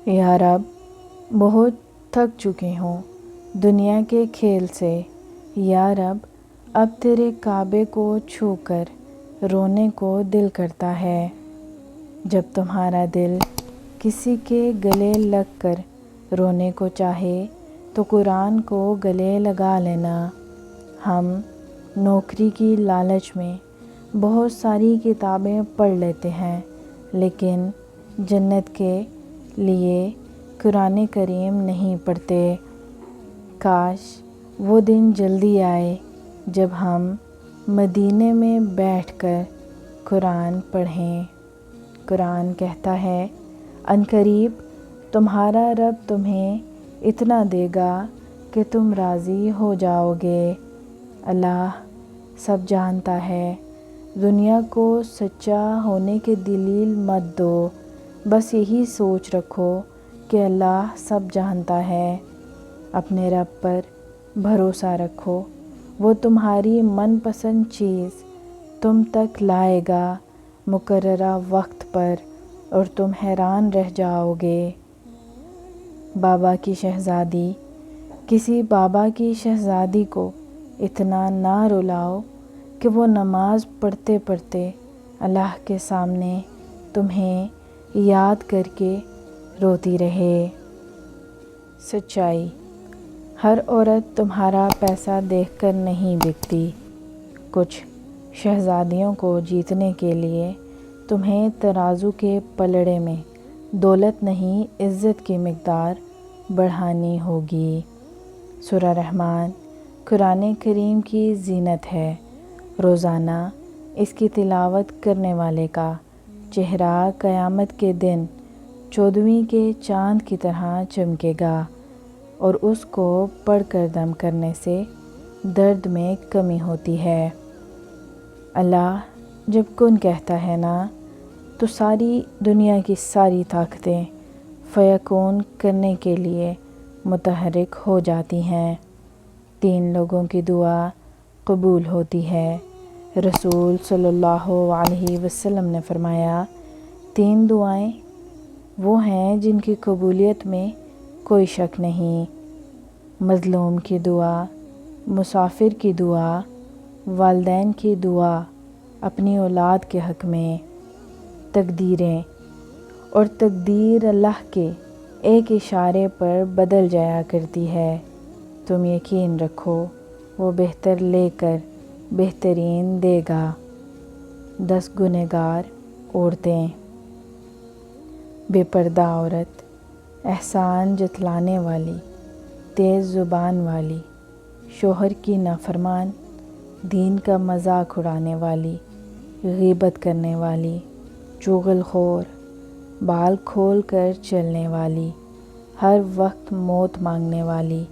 یا رب بہت تھک چکی ہوں دنیا کے کھیل سے، یا رب اب تیرے کعبے کو چھو کر رونے کو دل کرتا ہے۔ جب تمہارا دل کسی کے گلے لگ کر رونے کو چاہے تو قرآن کو گلے لگا لینا۔ ہم نوکری کی لالچ میں بہت ساری کتابیں پڑھ لیتے ہیں، لیکن جنت کے لیے قرآن کریم نہیں پڑھتے۔ کاش وہ دن جلدی آئے جب ہم مدینے میں بیٹھ کر قرآن پڑھیں۔ قرآن کہتا ہے، عنقریب تمہارا رب تمہیں اتنا دے گا کہ تم راضی ہو جاؤ گے۔ اللہ سب جانتا ہے۔ دنیا کو سچا ہونے کی دلیل مت دو، بس یہی سوچ رکھو کہ اللہ سب جانتا ہے۔ اپنے رب پر بھروسہ رکھو، وہ تمہاری من پسند چیز تم تک لائے گا مقررہ وقت پر، اور تم حیران رہ جاؤ گے۔ بابا کی شہزادی، کسی بابا کی شہزادی کو اتنا نہ رلاؤ کہ وہ نماز پڑھتے پڑھتے اللہ کے سامنے تمہیں یاد کر کے روتی رہے۔ سچائی، ہر عورت تمہارا پیسہ دیکھ کر نہیں بکتی۔ کچھ شہزادیوں کو جیتنے کے لیے تمہیں ترازو کے پلڑے میں دولت نہیں عزت کی مقدار بڑھانی ہوگی۔ سورہ رحمن قرآن کریم کی زینت ہے۔ روزانہ اس کی تلاوت کرنے والے کا چہرہ قیامت کے دن 14ویں کے چاند کی طرح چمکے گا، اور اس کو پڑھ کر دم کرنے سے درد میں کمی ہوتی ہے۔ اللہ جب کن کہتا ہے نا، تو ساری دنیا کی ساری طاقتیں فیکون کرنے کے لیے متحرک ہو جاتی ہیں۔ 3 لوگوں کی دعا قبول ہوتی ہے۔ رسول صلی اللہ علیہ وسلم نے فرمایا، 3 دعائیں وہ ہیں جن کی قبولیت میں کوئی شک نہیں: مظلوم کی دعا، مسافر کی دعا، والدین کی دعا اپنی اولاد کے حق میں۔ تقدیریں اور تقدیر اللہ کے ایک اشارے پر بدل جایا کرتی ہے۔ تم یقین رکھو وہ بہتر لے کر بہترین دے گا۔ 10 گنہگار عورتیں۔ بے پردہ عورت، احسان جتلانے والی، تیز زبان والی، شوہر کی نافرمان، دین کا مذاق اڑانے والی، غیبت کرنے والی، چغل خور، بال کھول کر چلنے والی، ہر وقت موت مانگنے والی،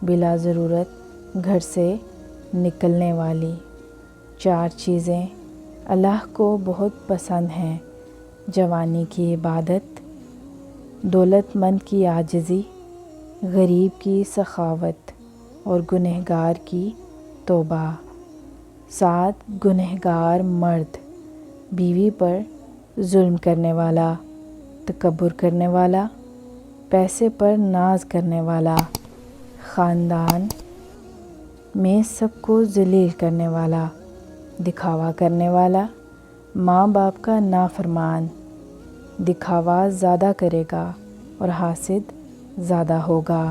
بلا ضرورت گھر سے نکلنے والی۔ 4 چیزیں اللہ کو بہت پسند ہیں: جوانی کی عبادت، دولت مند کی عاجزی، غریب کی سخاوت، اور گنہگار کی توبہ۔ 7 گنہگار مرد: بیوی پر ظلم کرنے والا، تکبر کرنے والا، پیسے پر ناز کرنے والا، خاندان میں سب کو ذلیل کرنے والا، دکھاوا کرنے والا، ماں باپ کا نافرمان۔ دکھاوا زیادہ کرے گا اور حاسد زیادہ ہوگا۔